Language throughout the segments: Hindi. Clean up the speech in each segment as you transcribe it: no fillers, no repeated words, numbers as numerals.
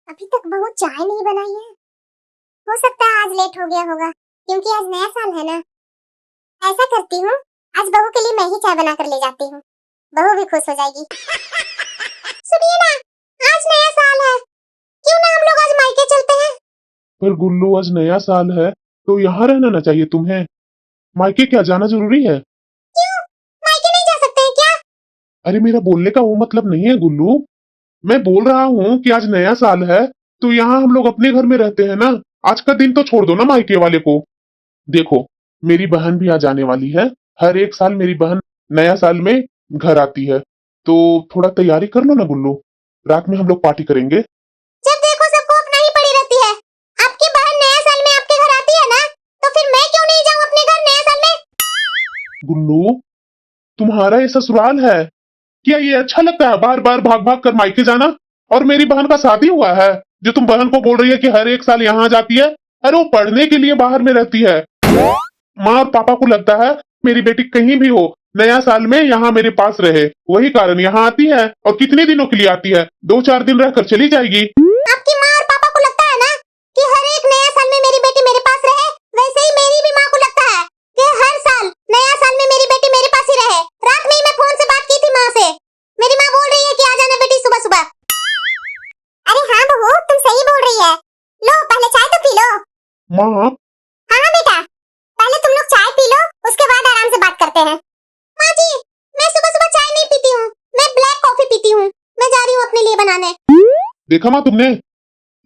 अभी तक बहू चाय नहीं बनाई है। हो सकता है आज लेट हो गया होगा क्योंकि आज नया साल है ना। ऐसा करती हूँ, आज बहू के लिए मैं ही चाय बना कर ले जाती हूँ, बहू भी खुश हो जाएगी। सुनिए ना, आज नया साल है, क्यों ना हम लोग आज मायके चलते हैं। पर गुल्लू आज नया साल है तो यहाँ रहना ना चाहिए तुम्हें। मायके क्या जाना जरूरी है? क्यों, मायके नहीं जा सकते हैं क्या? अरे मेरा बोलने का वो मतलब नहीं है गुल्लू। मैं बोल रहा हूँ कि आज नया साल है तो यहाँ हम लोग अपने घर में रहते हैं ना। आज का दिन तो छोड़ दो ना मायके वाले को। देखो, मेरी बहन भी आज आने वाली है। हर एक साल मेरी बहन नया साल में घर आती है, तो थोड़ा तैयारी कर लो ना गुल्लू। रात में हम लोग पार्टी करेंगे। जब देखो सबको अपना ही पड़ी रहती है। आपकी बहन नया साल में आपके घर आती है ना, तो फिर मैं क्यों नहीं जाऊँ अपने घर नया साल में। गुल्लू, तुम्हारा ये ससुराल है क्या? ये अच्छा लगता है बार बार भाग भाग कर मायके जाना? और मेरी बहन का शादी हुआ है जो तुम बहन को बोल रही है कि हर एक साल यहाँ जाती है। अरे वो पढ़ने के लिए बाहर में रहती है। माँ और पापा को लगता है मेरी बेटी कहीं भी हो, नया साल में यहाँ मेरे पास रहे, वही कारण यहाँ आती है। और कितने दिनों के लिए आती है? 2-4 दिन रहकर चली जाएगी। आपकी माँ और पापा को लगता है ना कि हर एक नया साल में मेरी बेटी मेरे पास रहे, वैसे ही मेरी भी माँ को लगता है कि हर साल नया साल में मेरी बेटी मेरे पास ही रहे। रात में ही मैं फोन से बात की थी माँ से, मेरी माँ बोल रही है कि आ जाना बेटी सुबह सुबह। अरे हाँ बहू, तुम सही बोल रही है। लो पहले चाय तो पी लो। माँ, हाँ बेटा, पहले तुम लोग चाय पी लो, उसके बाद आराम से बात करते हैं। माँ जी, मैं सुबह सुबह चाय नहीं पीती हूँ, मैं ब्लैक कॉफी पीती हूँ। मैं जा रही हूँ अपने लिए बनाने। देखा माँ तुमने,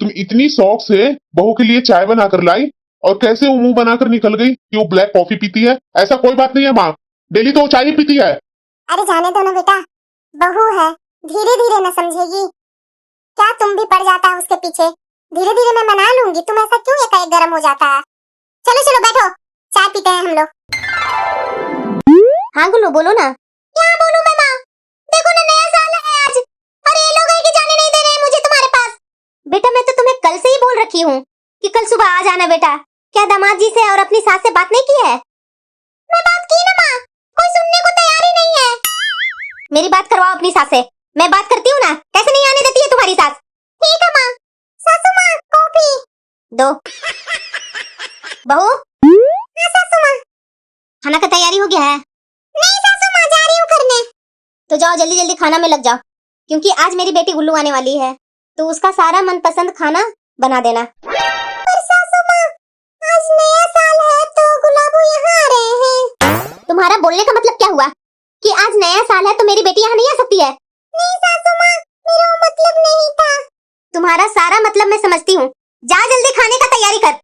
तुम इतनी शौक से बहू के लिए चाय बनाकर लाई और कैसे वो मुंह बनाकर निकल गई कि वो ब्लैक कॉफी पीती है। ऐसा कोई बात नहीं है माँ, डेली तो वो चाय ही पीती है। अरे जाने दो ना बेटा, बहू है, धीरे धीरे न समझेगी क्या। तुम भी पड़ जाता है उसके पीछे। धीरे धीरे मैं मना लूंगी, तुम ऐसा क्यों एकाएक गर्म हो जाता है। चलो चलो बैठो, चाय पीते हैं हम लोग। हाँ गुल्लू बोलो ना। क्या बोलूं मैं माँ, देखो ना नया साल है आज, और ये लोग है कि जाने नहीं दे रहे हैं मुझे तुम्हारे पास। बेटा मैं तो तुम्हें कल से ही बोल रखी हूँ कि कल सुबह आ जाना बेटा। क्या दामाद जी से और अपनी सास से बात नहीं की है? मैं बात की ना माँ, कोई सुनने को तैयार ही नहीं है। मेरी बात करवाओ अपनी सास से, मैं बात करती हूँ ना, कैसे नहीं आने देती है तुम्हारी सास। ठीक है माँ। सासू माँ कॉफी दो। बहू। हाँ सासू माँ। खाना का तैयारी हो गया है? नहीं सासू माँ, जा रही हूँ करने। तो जाओ जल्दी जल्दी खाना में लग जाओ, क्योंकि आज मेरी बेटी गुल्लू आने वाली है, तो उसका सारा मनपसंद खाना बना देना। पर सासू माँ, आज नया साल है तो गुलाबू यहाँ आ रहे हैं। तुम्हारा बोलने का मतलब क्या हुआ कि आज नया साल है तो मेरी बेटी यहाँ नहीं आ सकती है? नहीं सासू माँ, मेरा वो मतलब नहीं था। तुम्हारा सारा मतलब मैं समझती हूँ। जा जल्दी खाने का तैयारी कर।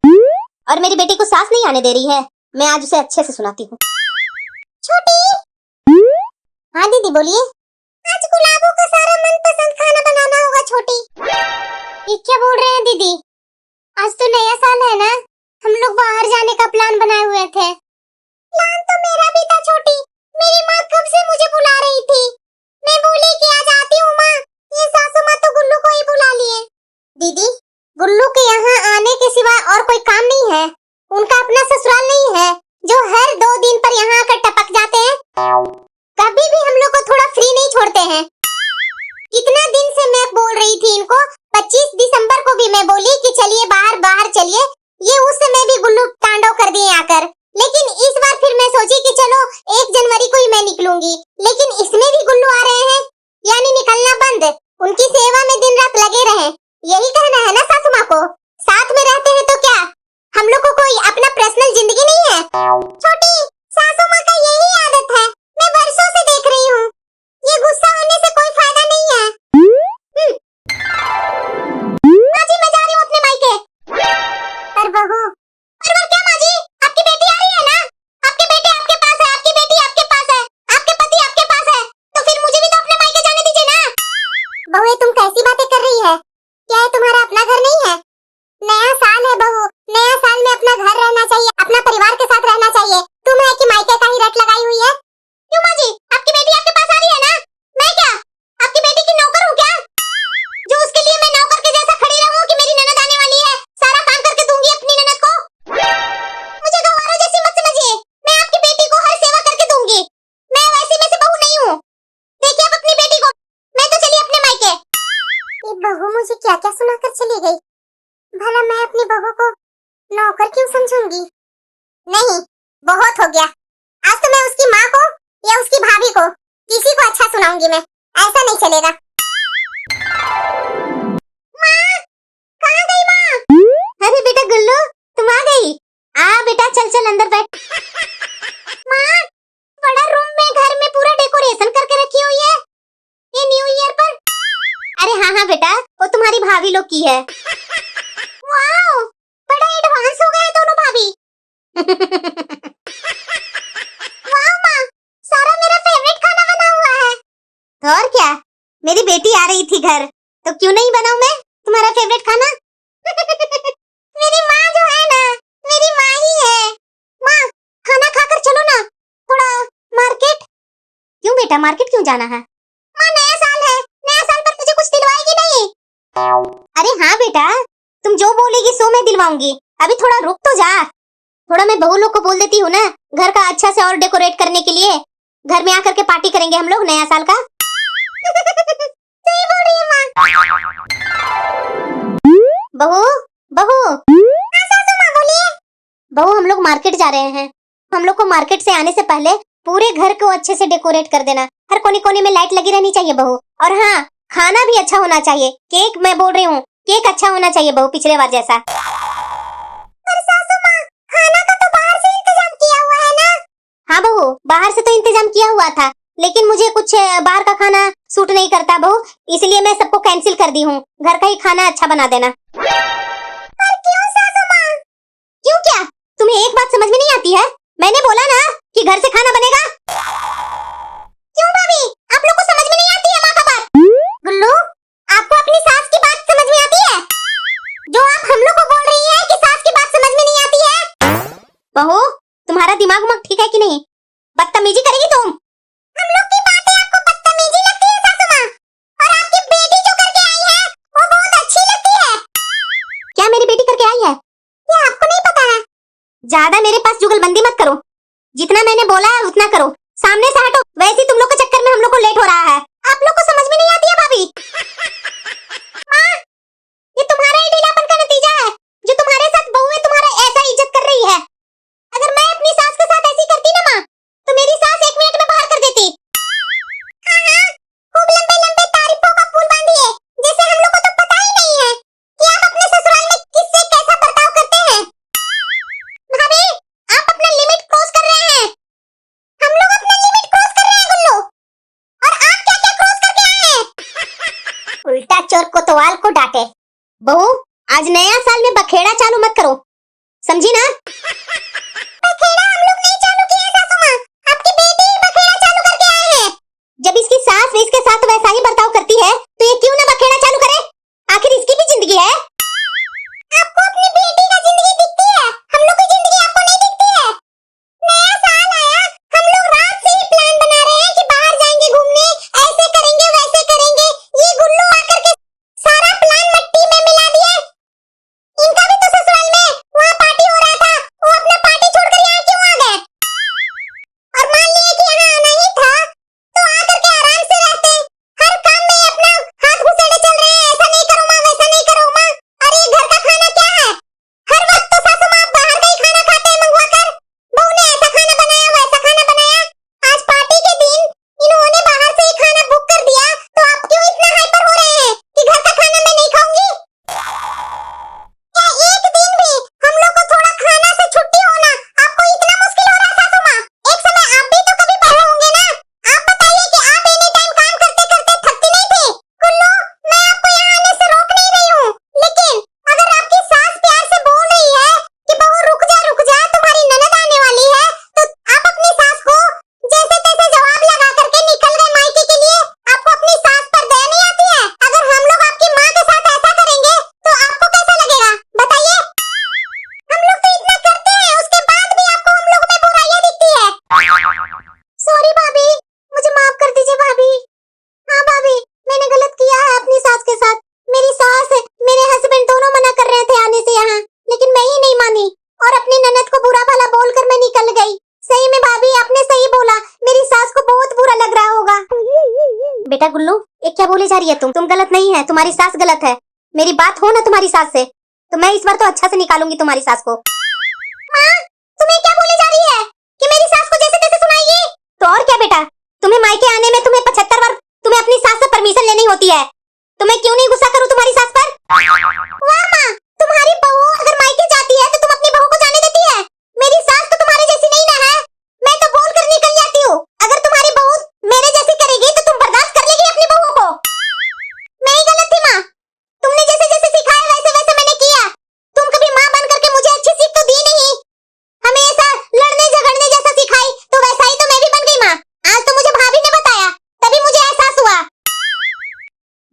और मेरी बेटी को सास नहीं आने दे रही है, मैं आज उसे अच्छे से सुनाती हूँ। छोटी। हाँ दीदी बोलिए। आज गुलाबों का सारा मनपसंद खाना बनाना होगा छोटी। ये क्या बोल रहे हैं दीदी? आज तो नया साल है ना, हम लोग बाहर जाने का प्लान बनाए हुए थे। प्लान तो मेरा भी था छोटी, मेरी माँ कब से मुझे बुला रही थी। मैं बोली कि आज आती हूँ माँ, ये सासू माँ तो गुल्लू को ही बुला लिए। दीदी, गुल्लू के यहाँ आने के सिवा और कोई काम नहीं है, उनका अपना ससुराल नहीं है जो हर 2 दिन पर यहाँ आकर टपक जाते हैं। कभी भी हम लोग को थोड़ा फ्री नहीं छोड़ते हैं। कितना दिन से मैं बोल रही थी इनको, 25 दिसंबर को भी मैं बोली कि चलिए बाहर बाहर चलिए, ये उस समय भी गुल्लू तांडव कर दिए आकर। लेकिन इस बार फिर मैं सोची कि चलो 1 जनवरी को ही मैं निकलूंगी, लेकिन इसमें भी गुल्लू आ रहे हैं, यानी निकलना बंद। उनकी सेवा में दिन रात लगे रहे, यही कहना है ना सासू माँ को। साथ में रहते हैं तो क्या हम लोग को कोई अपना पर्सनल जिंदगी नहीं है? छोटी, सासू माँ का यही आदत है, मैं वर्षों से देख रही हूँ। ये गुस्सा होने से कोई फायदा नहीं है। माँ जी मैं जा रही हूँ अपने मायके। पर बहू। पर वो क्या माँ जी, आपकी बेटी आ रही है ना? आपके बेटे आपके पास है, आपकी बेटी आपके पास है, आपके पति आपके पास है, तो फिर मुझे भी तो अपने मायके जाने दीजिए ना। बहू ये तुम कैसी बातें कर रही है? क्या है तुम्हारा अपना घर नहीं है? नया साल है बहू, नया साल में अपना घर रहना चाहिए, अपना परिवार के साथ रहना चाहिए। तुम है कि मायके का ही रट लगाई हुई है? क्यों माँ जी, आपकी बेटी आपके पास आ रही है ना? मैं क्या आपकी बेटी की नौकर हूँ क्या, जो उसके लिए मैं नौकर के जैसा खड़ी रहूं कि मेरी ननद आने वाली है, सारा काम करके दूंगी अपनी ननद को? मुझे गवारों जैसी मत समझिए, मैं आपकी बेटी को हर सेवा करके दूंगी। मैं वैसी में से बहू नहीं हूँ। देखिए आप अपनी बेटी को, मैं तो चली अपने मायके। बहू मुझे क्या क्या सुनाकर चली गई। भला मैं अपनी बहू को नौकर क्यों समझूंगी? नहीं, बहुत हो गया। आज तो मैं उसकी माँ को या उसकी भाभी को किसी को अच्छा सुनाऊंगी मैं। ऐसा नहीं चलेगा। माँ, कहाँ गई माँ? अरे बेटा गुल्लू, तुम आ गई। आ बेटा, चल चल अंदर बैठ। माँ, बड़ा रूम में घर में पूरा डेकोरेशन करके रखी हुई है ये न्यू ईयर पर। अरे हाँ हाँ बेटा, वो तुम्हारी भाभी लोग की है। वाओ, बड़ा एडवांस हो गए दोनों भाभी। वाह माँ, सारा मेरा फेवरेट खाना बना हुआ है। तो और क्या, मेरी बेटी आ रही थी घर, तो क्यों नहीं बनाऊं मैं तुम्हारा फेवरेट खाना? मेरी माँ जो है ना, मेरी माँ ही है। माँ, खाना खाकर चलो ना थोड़ा मार्केट। क्यों बेटा, मार्केट क्यों जाना है? माँ, नया साल है, नया साल पर मुझे कुछ दिलवाएगी नहीं? अरे हाँ बेटा, तुम जो बोलेगी सो मैं दिलवाऊंगी। अभी थोड़ा रुक तो जा। थोड़ा मैं बहू लोग को बोल देती हूँ ना, घर का अच्छा से और डेकोरेट करने के लिए। घर में आकर के पार्टी करेंगे हम लोग नया साल का। सही बोल रही है माँ। बहू, बहू। हाँ सासू माँ, बोलिए। बहू, हम लोग मार्केट जा रहे हैं। हम लोग को मार्केट से आने से पहले पूरे घर को अच्छे से डेकोरेट कर देना। हर कोने कोने में लाइट लगी रहनी चाहिए बहू। और हाँ, खाना भी अच्छा होना चाहिए। केक मैं बोल रही हूँ, केक अच्छा होना चाहिए बहू, पिछले बार जैसा। पर सासू माँ, खाना का तो बाहर से इंतजाम किया हुआ है ना? हाँ बहू, बाहर से तो इंतजाम किया हुआ था, लेकिन मुझे कुछ बाहर का खाना सूट नहीं करता बहू, इसलिए मैं सबको कैंसिल कर दी हूँ। घर का ही खाना अच्छा बना देना। पर क्यों सासू माँ? क्यों क्या? तुम्हें एक बात समझ में नहीं आती है? मैंने बोला ना कि घर से खाना बनेगा। क्यों भाभी, आप लोग को समझ में नहीं आती है माँ का बात? गुल्लू, आपको अपनी सास की बात समझ में आती है? जो आप हम लोग को बोल रही है कि सास की बात समझ में नहीं आती है? बहू, तुम्हारा दिमाग मग ठीक है कि नहीं? बदतमीजी करेगी तुम। हम लोग की बातें आपको बदतमीजी लगती है सासू माँ? और आपकी बेटी जो करके आई है वो बहुत अच्छी लगती है। क्या मेरी बेटी करके आई है? ये आपको नहीं पता है? ज्यादा मेरे पास जुगलबंदी मत करो। जितना मैंने बोला है उतना करो। सामने से हटो, वैसे ही तुम लोग के चक्कर में हम लोग को लेट हो रहा है। आप लोग को समझ में नहीं आती है भाभी? माँ, ये तुम्हारा ही ढीलापन का नतीजा है। जो तुम्हारे साथ बहू है तुम्हारा ऐसा इज्जत कर रही है। अगर मैं अपनी सास के साथ ऐसी करती ना माँ, तो मेरी सास 1 मिनट में बाहर कर देती। हाँ हाँ, खूब लंबे लंबे तारीफों का पुल बांधिए, जैसे हम लोग को तो पता ही नहीं है कि आप अपने ससुराल में किससे कैसा बर्ताव करते हैं। भाभी, आप अपना लिमिट क्रॉस कर रहे हैं। हम लोग अपना लिमिट क्रॉस कर रहे हैं गुल्लू। और आप क्या क्या क्रॉस करके आए हैं? उल्टा चोर कोतवाल को डांटे। बहू, आज नया साल में बखेड़ा चालू मत करो, समझी ना? बखेड़ा हम लोग नहीं चालू किए सासू माँ, आपकी बेटी ही बखेड़ा चालू करके आए हैं। जब इसकी सास इसके साथ वैसा ही बर्ताव करती है तो ये क्यों ना बखेड़ा चालू करे? आखिर इसकी भी जिंदगी है। आपको अपनी बेटी का जिंदगी दिखती है, हम लोग की जिंदगी आपको नहीं दिखती है। नया साल आया, हम लोग रात से ही प्लान बना रहे हैं कि बाहर जाएंगे घूमने, ऐसे करेंगे वैसे करेंगे। ये गुल्लू आकर के सारा प्लान मिट्टी में मिला दिए। इनका भी तो ससुराल में वहाँ पार्टी हो रहा था, वो अपना पार्टी छोड़कर यहाँ क्यों आ गए? और मान लिए कि यहाँ आना ही था तो आकर के आराम से रहते। हर काम में अपना हाथ घुसेड़े चल रहे हैं, ऐसा नहीं करो माँ, वैसा नहीं करो माँ। बोले जा रही है तुम गलत नहीं है, तुम्हारी सास गलत है। मेरी बात हो ना तुम्हारी सास से, तो मैं इस बार तो अच्छा से निकालूंगी तुम्हारी सास को। माँ, तुम्हें क्या बोले जा रही है कि मेरी सास को जैसे तैसे सुनाइए? तो और क्या बेटा, तुम्हें मायके आने में तुम्हें 75 बार तुम्हें अपनी सास से परमिशन लेनी होती है, तो मैं क्यों नहीं गुस्सा करूं तुम्हारी सास पर? वाह माँ, तुम्हारी बहू अगर मायके जाती है तो तुम अपनी बहू को जाने देती है? मेरी सास तो तुम्हारी जैसी नहीं ना है, मैं तो बोल कर निकल जाती हूँ। अगर तुम्हारी बहू मेरे जैसी करेगी तो तुम बर्दाश्त कर लेगी अपनी बहू को? मैं ही गलत थी माँ, तुमने जैसे जैसे सिखाया वैसे वैसे मैंने किया। तुम कभी माँ बन करके मुझे अच्छी सीख तो दी नहीं, हमेशा लड़ने झगड़ने जैसा सिखाई, तो वैसा ही तो मैं भी बन गई माँ। आज तो मुझे भाभी ने बताया, तभी मुझे एहसास हुआ।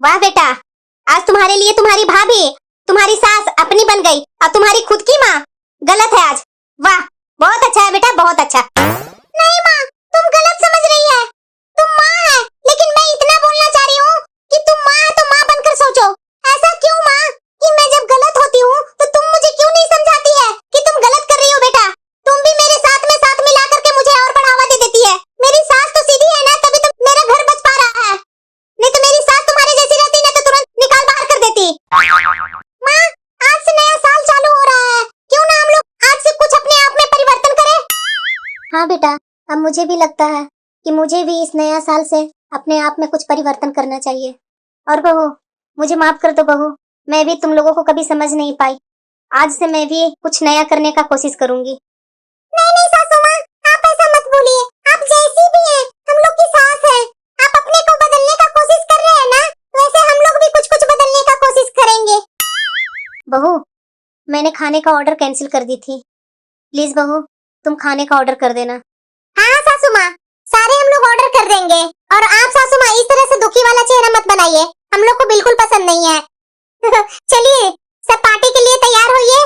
वाह बेटा, आज तुम्हारे लिए तुम्हारी भाभी, तुम्हारी सास अपनी बन गई और तुम्हारी खुद की माँ गलत है आज। वाह, बहुत अच्छा है बेटा, बहुत अच्छा। नहीं माँ, तुम गलत समझ रही है। तुम माँ है, लेकिन मैं इतना बोलना चाह रही हूँ कि तुम माँ है तो माँ बनकर सोचो। ऐसा क्यों माँ कि मैं जब गलत होती हूँ तो तुम मुझे क्यों नहीं समझाती है कि तुम गलत कर रही हो? बेटा, तुम भी मेरे साथ में साथ मिला करके मुझे और बढ़ावा दे देती है। मेरी सास तो सीधी है ना, तभी तो मेरा घर बच पा रहा है, नहीं तो मेरी सास तुम्हारी जैसी रहती ना तो तुरंत निकाल बाहर कर देती। माँ, आज से नया साल चालू हो रहा है, क्यों ना हम लोग आज से कुछ अपने आप में परिवर्तन करें? हाँ बेटा, अब मुझे भी लगता है कि मुझे भी इस नया साल से अपने आप में कुछ परिवर्तन करना चाहिए। और बहू, मुझे माफ कर दो बहू, मैं भी तुम लोगों को कभी समझ नहीं पाई। आज से मैं भी कुछ नया करने का कोशिश करूंगी। नहीं नहीं सासू माँ, आप ऐसा मत बोलिए, आप जैसी भी हैं, हम लोग की सास है। आप अपने को बदलने का कोशिश कर रहे हैं ना, वैसे हम लोग भी कुछ कुछ बदलने का कोशिश करेंगे। बहू, मैंने खाने का ऑर्डर कैंसिल कर दी थी, प्लीज बहू तुम खाने का ऑर्डर कर देना। हाँ सासू माँ, सारे हम लोग ऑर्डर कर देंगे। और आप सासू माँ इस तरह से दुखी वाला चेहरा मत बनाइए, हम लोग को बिल्कुल पसंद नहीं है। चलिए सब पार्टी के लिए तैयार होइए